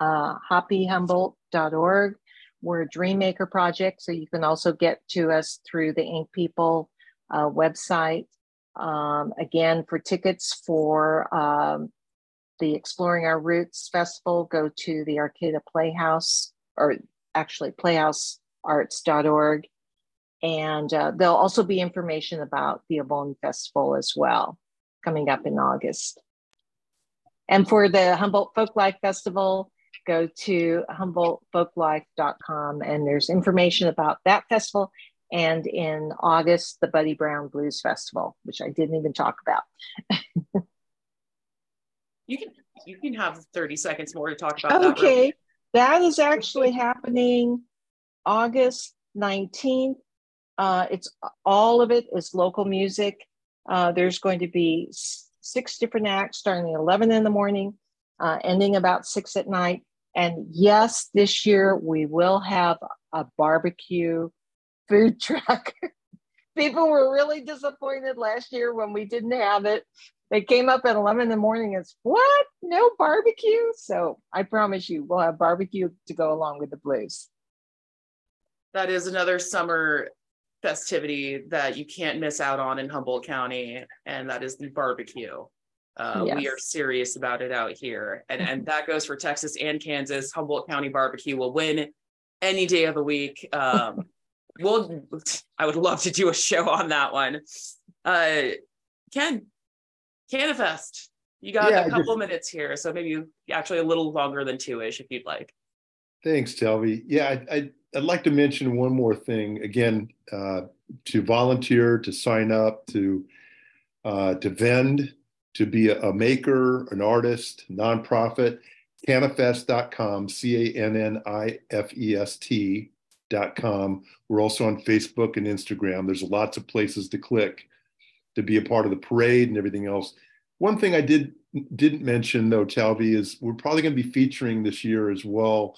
hoppyhumboldt.org. We're a Dreammaker project, so you can also get to us through the Ink People website. Again, for tickets for the Exploring Our Roots Festival, go to the Arcata Playhouse, or actually playhousearts.org. And there'll also be information about the Avon Festival as well, coming up in August. And for the Humboldt Folklife Festival, go to humboldtfolklife.com, and there's information about that festival. And in August, the Buddy Brown Blues Festival, which I didn't even talk about. You can have 30 seconds more to talk about that. Okay, that is actually happening August 19th. It's all of it is local music. There's going to be 6 different acts starting at 11 in the morning, ending about 6 at night. And yes, this year we will have a barbecue food truck. People were really disappointed last year when we didn't have it. They came up at 11 in the morning and said, what? No barbecue? So I promise you, we'll have barbecue to go along with the blues. That is another summer festivity that you can't miss out on in Humboldt County, and that is the barbecue. Yes. We are serious about it out here, and that goes for Texas and Kansas. Humboldt County barbecue will win any day of the week. I would love to do a show on that one. Ken, Canifest, you got a couple minutes here, so maybe actually a little longer than 2-ish if you'd like. Thanks, Talvi. Yeah, I'd like to mention one more thing again, to volunteer, to sign up, to vend, to be a maker, an artist, nonprofit. Canifest.com, CANNIFEST.com. We're also on Facebook and Instagram. There's lots of places to click to be a part of the parade and everything else. One thing I didn't mention though, Talvi, is we're probably going to be featuring this year as well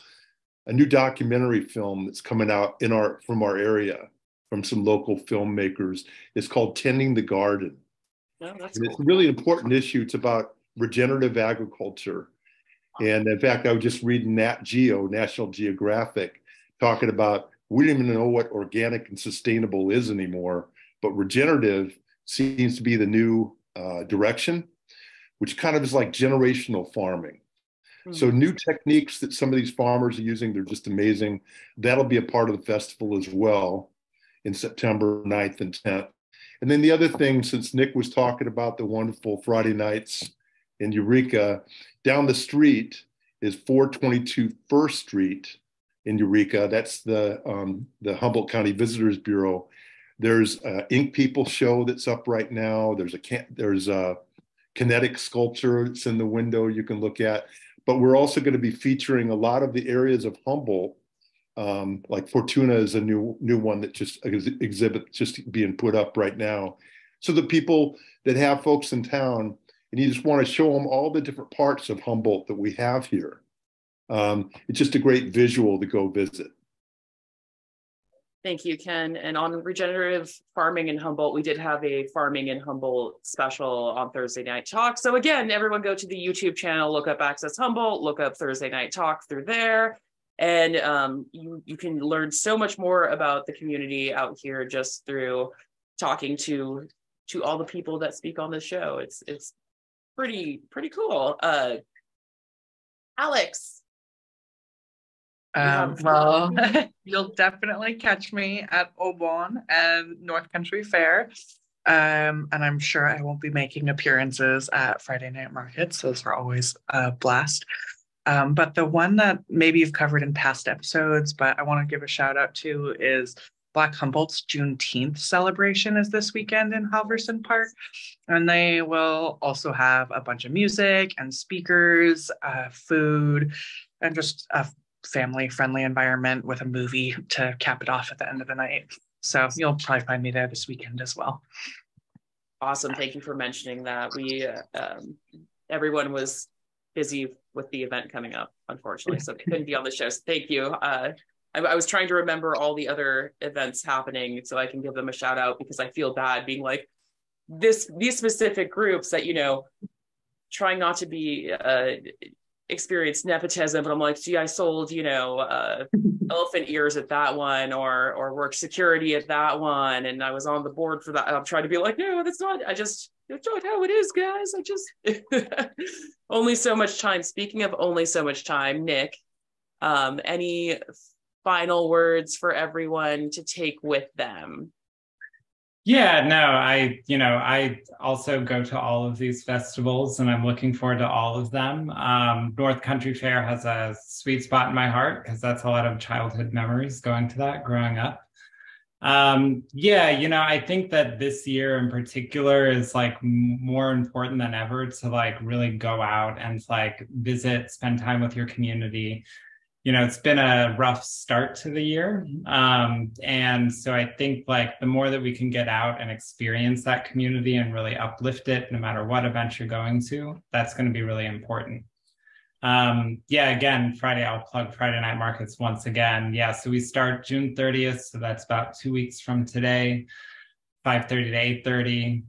a new documentary film that's coming out from our area, from some local filmmakers. It's called Tending the Garden. Oh, that's and cool. It's a really important issue. It's about regenerative agriculture. And in fact, I was just reading Nat Geo, National Geographic, talking about, we don't even know what organic and sustainable is anymore, but regenerative seems to be the new direction, which kind of is like generational farming. So new techniques that some of these farmers are using, they're just amazing. That'll be a part of the festival as well in September 9th and 10th. And then the other thing, since Nick was talking about the wonderful Friday nights in Eureka, down the street is 422 First Street in Eureka. That's the Humboldt County Visitors Bureau. There's an Ink People show that's up right now. There's a kinetic sculpture that's in the window you can look at. But we're also going to be featuring a lot of the areas of Humboldt, like Fortuna is a new one that just exhibit just being put up right now. So the people that have folks in town, and you just want to show them all the different parts of Humboldt that we have here. It's just a great visual to go visit. Thank you, Ken. And on regenerative farming in Humboldt, we did have a Farming in Humboldt special on Thursday Night Talk. So again, everyone go to the YouTube channel, look up Access Humboldt, look up Thursday Night Talk through there. And you can learn so much more about the community out here just through talking to all the people that speak on the show. It's Pretty cool. Alex. Well, you'll definitely catch me at Aubonne and North Country Fair. And I'm sure I won't be making appearances at Friday night markets. Those are always a blast. But the one that maybe you've covered in past episodes, but I want to give a shout out to is Black Humboldt's Juneteenth celebration is this weekend in Halverson Park. And they will also have a bunch of music and speakers, food, and just a family-friendly environment with a movie to cap it off at the end of the night. So you'll probably find me there this weekend as well. Awesome. Thank you for mentioning that. We everyone was busy with the event coming up, unfortunately, so they couldn't be on the show. So thank you. I was trying to remember all the other events happening so I can give them a shout out, because I feel bad being like these specific groups that, you know, trying not to be experience nepotism, but I'm like, gee, I sold, you know, elephant ears at that one, or worked security at that one, and I was on the board for that. I'm trying to be like, no, that's not, that's not how it is, guys. I just only so much time. Speaking of only so much time, Nick, any final words for everyone to take with them? Yeah, no, I also go to all of these festivals, and I'm looking forward to all of them. North Country Fair has a sweet spot in my heart because that's a lot of childhood memories going to that growing up. I think that this year in particular is like more important than ever to like really go out and like visit, spend time with your community. You know, it's been a rough start to the year. And so I think like the more that we can get out and experience that community and really uplift it, no matter what event you're going to, that's going to be really important. Again, Friday, I'll plug Friday night markets once again. Yeah, so we start June 30th. So that's about 2 weeks from today, 5:30 to 8:30.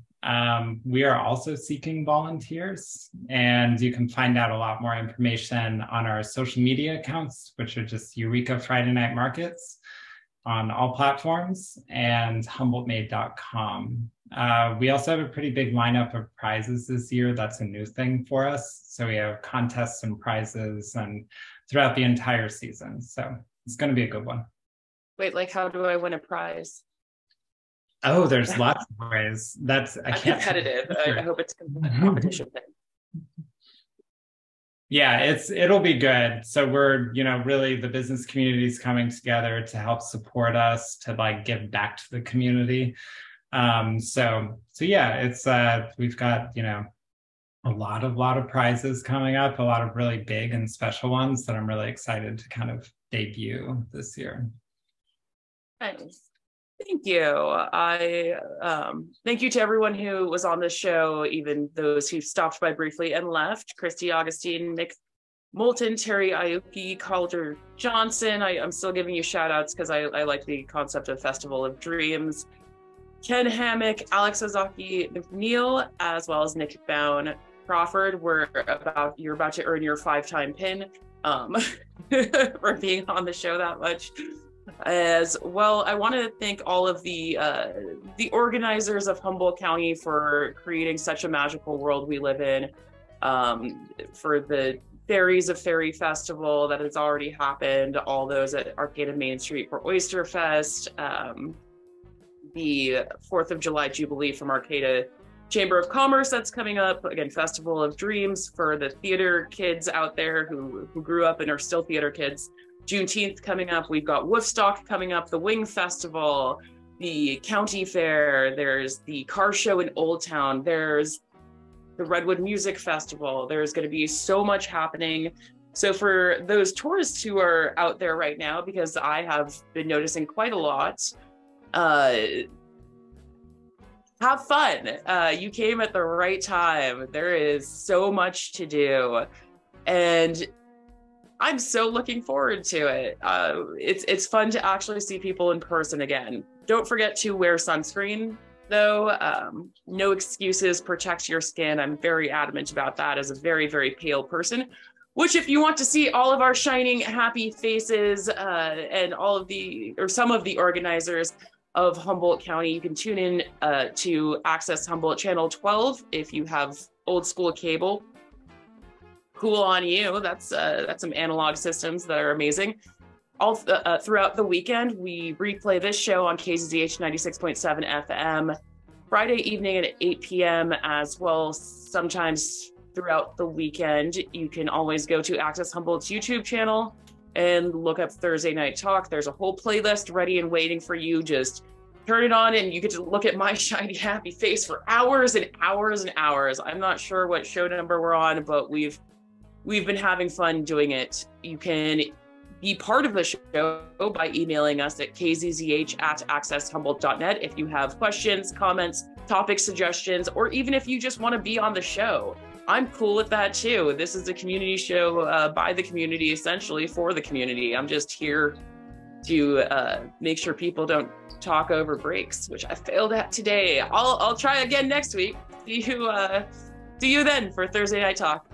We are also seeking volunteers, and you can find out a lot more information on our social media accounts, which are just Eureka Friday Night Markets on all platforms, and HumboldtMade.com. We also have a pretty big lineup of prizes this year. That's a new thing for us. So we have contests and prizes and throughout the entire season. So it's going to be a good one. Wait, like how do I win a prize? Oh, there's lots of ways. That's competitive. I hope it's a competition thing. Yeah, it'll be good. So we're, really the business community is coming together to help support us, to like give back to the community. So yeah, it's we've got, a lot of prizes coming up, a lot of really big and special ones that I'm really excited to kind of debut this year. Nice. Thank you. I thank you to everyone who was on the show, even those who stopped by briefly and left. Christy Augustine, Nick Moulton, Terry Aoki, Calder Johnson. I'm still giving you shout outs because I like the concept of Festival of Dreams. Ken Hammock, Alex Ozaki McNeil, as well as Nick Bown Crawford. You're about to earn your 5-time pin for being on the show that much. As well, I want to thank all of the organizers of Humboldt County for creating such a magical world we live in, for the Fairies of Fairy Festival that has already happened, all those at Arcata Main Street for Oyster Fest, the 4th of July Jubilee from Arcata Chamber of Commerce that's coming up, again, Festival of Dreams for the theater kids out there who grew up and are still theater kids. Juneteenth coming up, we've got Woofstock coming up, the Wing Festival, the County Fair, there's the car show in Old Town, there's the Redwood Music Festival. There's going to be so much happening. So for those tourists who are out there right now, because I have been noticing quite a lot, have fun. You came at the right time. There is so much to do. And I'm so looking forward to it. It's fun to actually see people in person again. Don't forget to wear sunscreen, though. No excuses, protect your skin. I'm very adamant about that as a very, very pale person, which if you want to see all of our shining, happy faces and some of the organizers of Humboldt County, you can tune in to access Humboldt Channel 12 if you have old school cable. Cool on you. That's some analog systems that are amazing. All throughout the weekend, we replay this show on KZZH 96.7 FM, Friday evening at 8 p.m. as well. Sometimes throughout the weekend, you can always go to Access Humboldt's YouTube channel and look up Thursday Night Talk. There's a whole playlist ready and waiting for you. Just turn it on and you get to look at my shiny, happy face for hours and hours and hours. I'm not sure what show number we're on, but we've been having fun doing it. You can be part of the show by emailing us at kzzh@accesshumboldt.net if you have questions, comments, topic suggestions, or even if you just want to be on the show. I'm cool with that too. This is a community show by the community, essentially for the community. I'm just here to make sure people don't talk over breaks, which I failed at today. I'll try again next week. See you then for Thursday Night Talk.